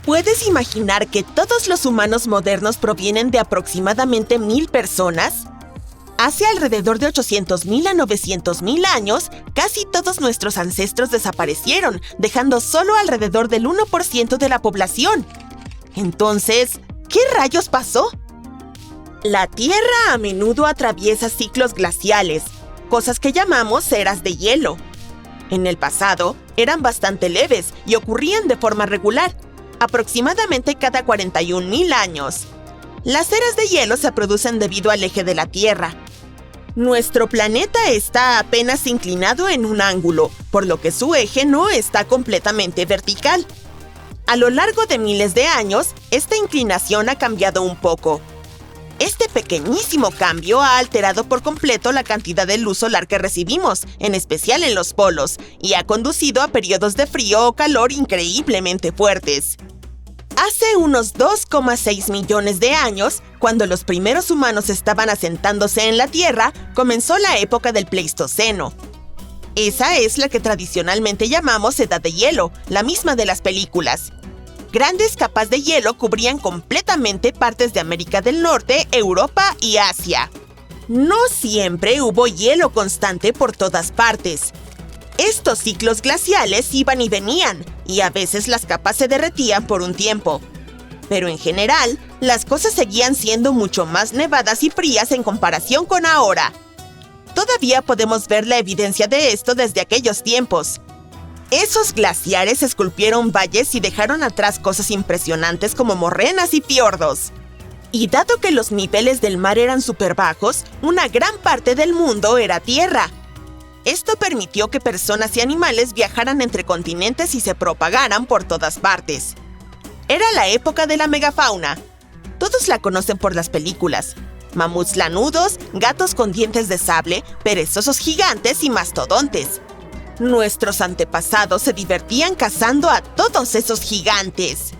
¿Puedes imaginar que todos los humanos modernos provienen de aproximadamente 1000 personas? Hace alrededor de 800.000 a 900.000 años, casi todos nuestros ancestros desaparecieron, dejando solo alrededor del 1% de la población. Entonces, ¿qué rayos pasó? La Tierra a menudo atraviesa ciclos glaciales, cosas que llamamos eras de hielo. En el pasado, eran bastante leves y ocurrían de forma regular, aproximadamente cada 41.000 años. Las eras de hielo se producen debido al eje de la Tierra. Nuestro planeta está apenas inclinado en un ángulo, por lo que su eje no está completamente vertical. A lo largo de miles de años, esta inclinación ha cambiado un poco. Este pequeñísimo cambio ha alterado por completo la cantidad de luz solar que recibimos, en especial en los polos, y ha conducido a periodos de frío o calor increíblemente fuertes. Hace unos 2,6 millones de años, cuando los primeros humanos estaban asentándose en la Tierra, comenzó la época del Pleistoceno. Esa es la que tradicionalmente llamamos Edad de Hielo, la misma de las películas. Grandes capas de hielo cubrían completamente partes de América del Norte, Europa y Asia. No siempre hubo hielo constante por todas partes. Estos ciclos glaciales iban y venían, y a veces las capas se derretían por un tiempo. Pero en general, las cosas seguían siendo mucho más nevadas y frías en comparación con ahora. Todavía podemos ver la evidencia de esto desde aquellos tiempos. Esos glaciares esculpieron valles y dejaron atrás cosas impresionantes como morrenas y fiordos. Y dado que los niveles del mar eran súper bajos, una gran parte del mundo era tierra. Esto permitió que personas y animales viajaran entre continentes y se propagaran por todas partes. Era la época de la megafauna. Todos la conocen por las películas. Mamuts lanudos, gatos con dientes de sable, perezosos gigantes y mastodontes. Nuestros antepasados se divertían cazando a todos esos gigantes.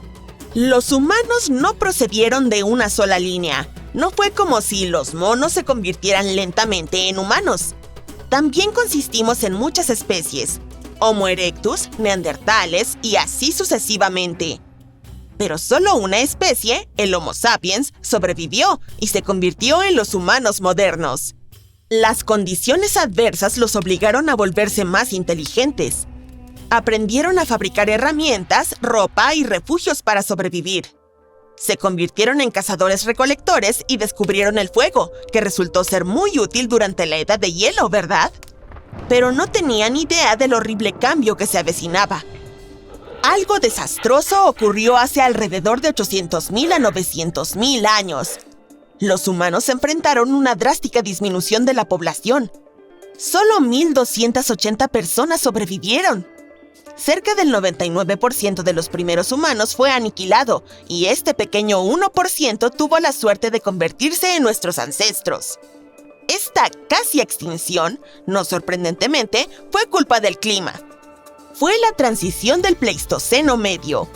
Los humanos no procedieron de una sola línea. No fue como si los monos se convirtieran lentamente en humanos. También consistimos en muchas especies, Homo erectus, neandertales y así sucesivamente. Pero solo una especie, el Homo sapiens, sobrevivió y se convirtió en los humanos modernos. Las condiciones adversas los obligaron a volverse más inteligentes. Aprendieron a fabricar herramientas, ropa y refugios para sobrevivir. Se convirtieron en cazadores-recolectores y descubrieron el fuego, que resultó ser muy útil durante la Edad de Hielo, ¿verdad? Pero no tenían idea del horrible cambio que se avecinaba. Algo desastroso ocurrió hace alrededor de 800.000 a 900.000 años. Los humanos enfrentaron una drástica disminución de la población. Solo 1.280 personas sobrevivieron. Cerca del 99% de los primeros humanos fue aniquilado, y este pequeño 1% tuvo la suerte de convertirse en nuestros ancestros. Esta casi extinción, no sorprendentemente, fue culpa del clima. Fue la transición del Pleistoceno medio.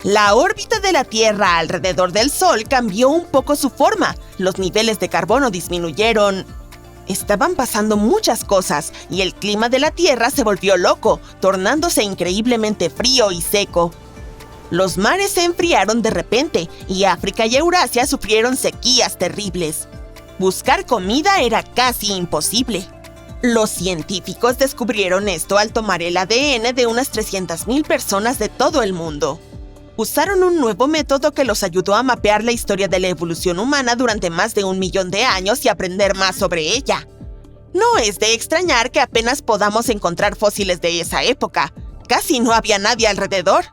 La órbita de la Tierra alrededor del Sol cambió un poco su forma, los niveles de carbono disminuyeron. Estaban pasando muchas cosas y el clima de la Tierra se volvió loco, tornándose increíblemente frío y seco. Los mares se enfriaron de repente y África y Eurasia sufrieron sequías terribles. Buscar comida era casi imposible. Los científicos descubrieron esto al tomar el ADN de unas 300.000 personas de todo el mundo. Usaron un nuevo método que los ayudó a mapear la historia de la evolución humana durante más de 1 millón de años y aprender más sobre ella. No es de extrañar que apenas podamos encontrar fósiles de esa época. Casi no había nadie alrededor.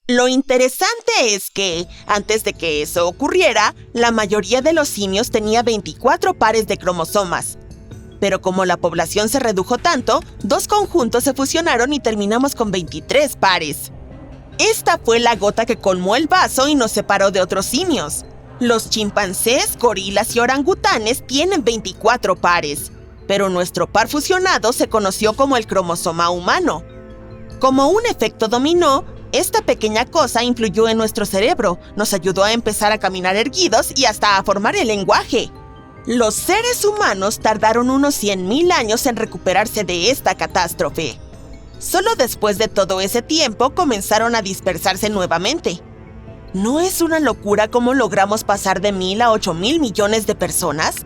Lo interesante es que, antes de que eso ocurriera, la mayoría de los simios tenía 24 pares de cromosomas. Pero como la población se redujo tanto, 2 conjuntos se fusionaron y terminamos con 23 pares. Esta fue la gota que colmó el vaso y nos separó de otros simios. Los chimpancés, gorilas y orangutanes tienen 24 pares, pero nuestro par fusionado se conoció como el cromosoma humano. Como un efecto dominó, esta pequeña cosa influyó en nuestro cerebro, nos ayudó a empezar a caminar erguidos y hasta a formar el lenguaje. Los seres humanos tardaron unos 100.000 años en recuperarse de esta catástrofe. Solo después de todo ese tiempo comenzaron a dispersarse nuevamente. ¿No es una locura cómo logramos pasar de 1,000 a 8,000 millones de personas?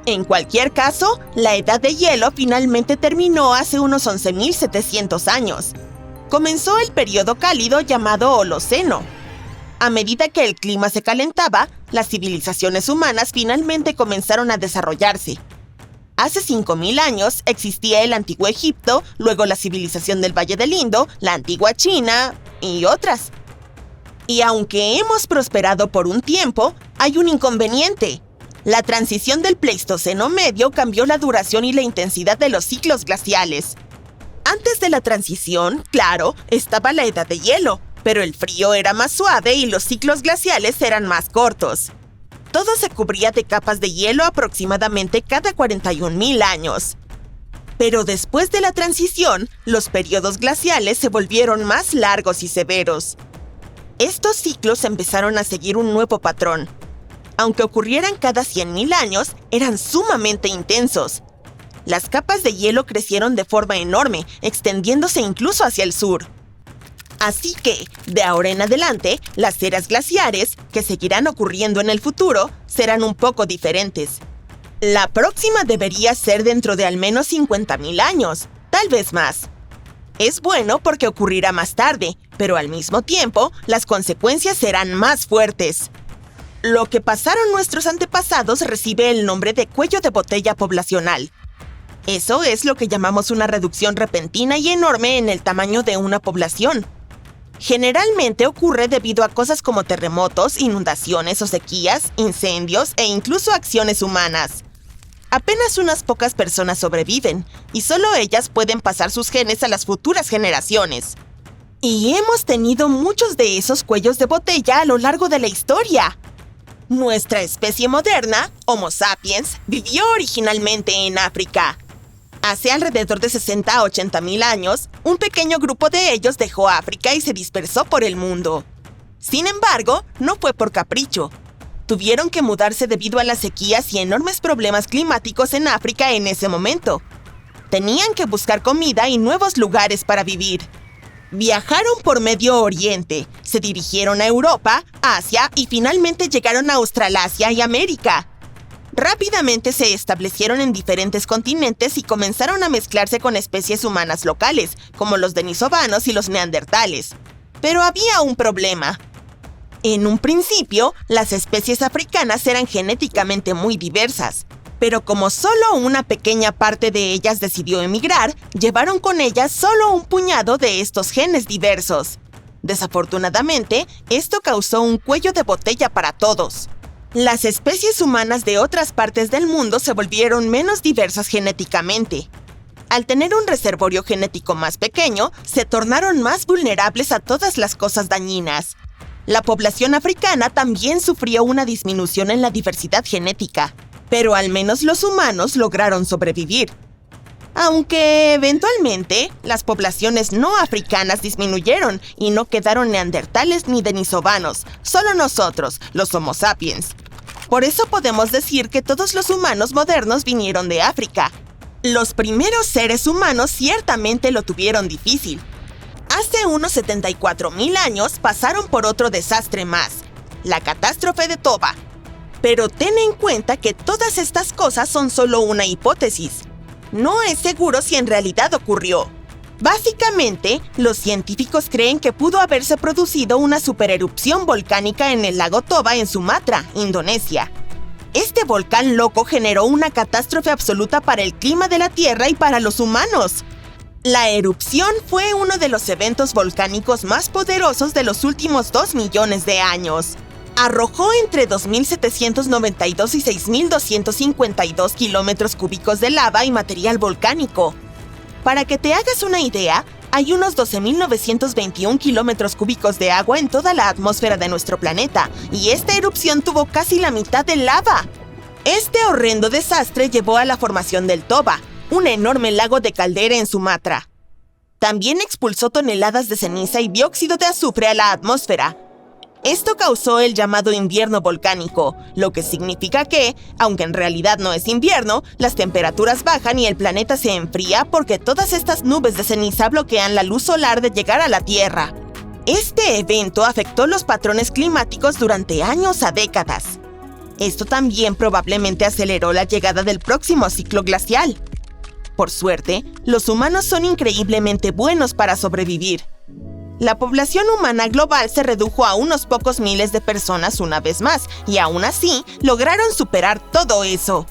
En cualquier caso, la edad de hielo finalmente terminó hace unos 11,700 años. Comenzó el periodo cálido llamado Holoceno. A medida que el clima se calentaba, las civilizaciones humanas finalmente comenzaron a desarrollarse. Hace 5,000 años existía el Antiguo Egipto, luego la civilización del Valle del Indo, la antigua China y otras. Y aunque hemos prosperado por un tiempo, hay un inconveniente. La transición del Pleistoceno medio cambió la duración y la intensidad de los ciclos glaciales. Antes de la transición, claro, estaba la edad de hielo, pero el frío era más suave y los ciclos glaciales eran más cortos. Todo se cubría de capas de hielo aproximadamente cada 41,000 años. Pero después de la transición, los periodos glaciales se volvieron más largos y severos. Estos ciclos empezaron a seguir un nuevo patrón. Aunque ocurrieran cada 100,000 años, eran sumamente intensos. Las capas de hielo crecieron de forma enorme, extendiéndose incluso hacia el sur. Así que, de ahora en adelante, las eras glaciares, que seguirán ocurriendo en el futuro, serán un poco diferentes. La próxima debería ser dentro de al menos 50,000 años, tal vez más. Es bueno porque ocurrirá más tarde, pero al mismo tiempo, las consecuencias serán más fuertes. Lo que pasaron nuestros antepasados recibe el nombre de cuello de botella poblacional. Eso es lo que llamamos una reducción repentina y enorme en el tamaño de una población. Generalmente ocurre debido a cosas como terremotos, inundaciones o sequías, incendios e incluso acciones humanas. Apenas unas pocas personas sobreviven, y solo ellas pueden pasar sus genes a las futuras generaciones. Y hemos tenido muchos de esos cuellos de botella a lo largo de la historia. Nuestra especie moderna, Homo sapiens, vivió originalmente en África. Hace alrededor de 60 a 80,000 años, un pequeño grupo de ellos dejó África y se dispersó por el mundo. Sin embargo, no fue por capricho. Tuvieron que mudarse debido a las sequías y enormes problemas climáticos en África en ese momento. Tenían que buscar comida y nuevos lugares para vivir. Viajaron por Medio Oriente, se dirigieron a Europa, Asia y finalmente llegaron a Australasia y América. Rápidamente se establecieron en diferentes continentes y comenzaron a mezclarse con especies humanas locales, como los denisovanos y los neandertales. Pero había un problema. En un principio, las especies africanas eran genéticamente muy diversas, pero como solo una pequeña parte de ellas decidió emigrar, llevaron con ellas solo un puñado de estos genes diversos. Desafortunadamente, esto causó un cuello de botella para todos. Las especies humanas de otras partes del mundo se volvieron menos diversas genéticamente. Al tener un reservorio genético más pequeño, se tornaron más vulnerables a todas las cosas dañinas. La población africana también sufrió una disminución en la diversidad genética, pero al menos los humanos lograron sobrevivir. Aunque eventualmente, las poblaciones no africanas disminuyeron y no quedaron neandertales ni denisovanos, solo nosotros, los Homo sapiens. Por eso podemos decir que todos los humanos modernos vinieron de África. Los primeros seres humanos ciertamente lo tuvieron difícil. Hace unos 74,000 años pasaron por otro desastre más, la catástrofe de Toba. Pero ten en cuenta que todas estas cosas son solo una hipótesis. No es seguro si en realidad ocurrió. Básicamente, los científicos creen que pudo haberse producido una supererupción volcánica en el lago Toba en Sumatra, Indonesia. Este volcán loco generó una catástrofe absoluta para el clima de la Tierra y para los humanos. La erupción fue uno de los eventos volcánicos más poderosos de los últimos 2 millones de años. Arrojó entre 2,792 y 6,252 kilómetros cúbicos de lava y material volcánico. Para que te hagas una idea, hay unos 12,921 kilómetros cúbicos de agua en toda la atmósfera de nuestro planeta, y esta erupción tuvo casi la mitad de lava. Este horrendo desastre llevó a la formación del Toba, un enorme lago de caldera en Sumatra. También expulsó toneladas de ceniza y dióxido de azufre a la atmósfera. Esto causó el llamado invierno volcánico, lo que significa que, aunque en realidad no es invierno, las temperaturas bajan y el planeta se enfría porque todas estas nubes de ceniza bloquean la luz solar de llegar a la Tierra. Este evento afectó los patrones climáticos durante años a décadas. Esto también probablemente aceleró la llegada del próximo ciclo glacial. Por suerte, los humanos son increíblemente buenos para sobrevivir. La población humana global se redujo a unos pocos miles de personas una vez más, y aún así, lograron superar todo eso.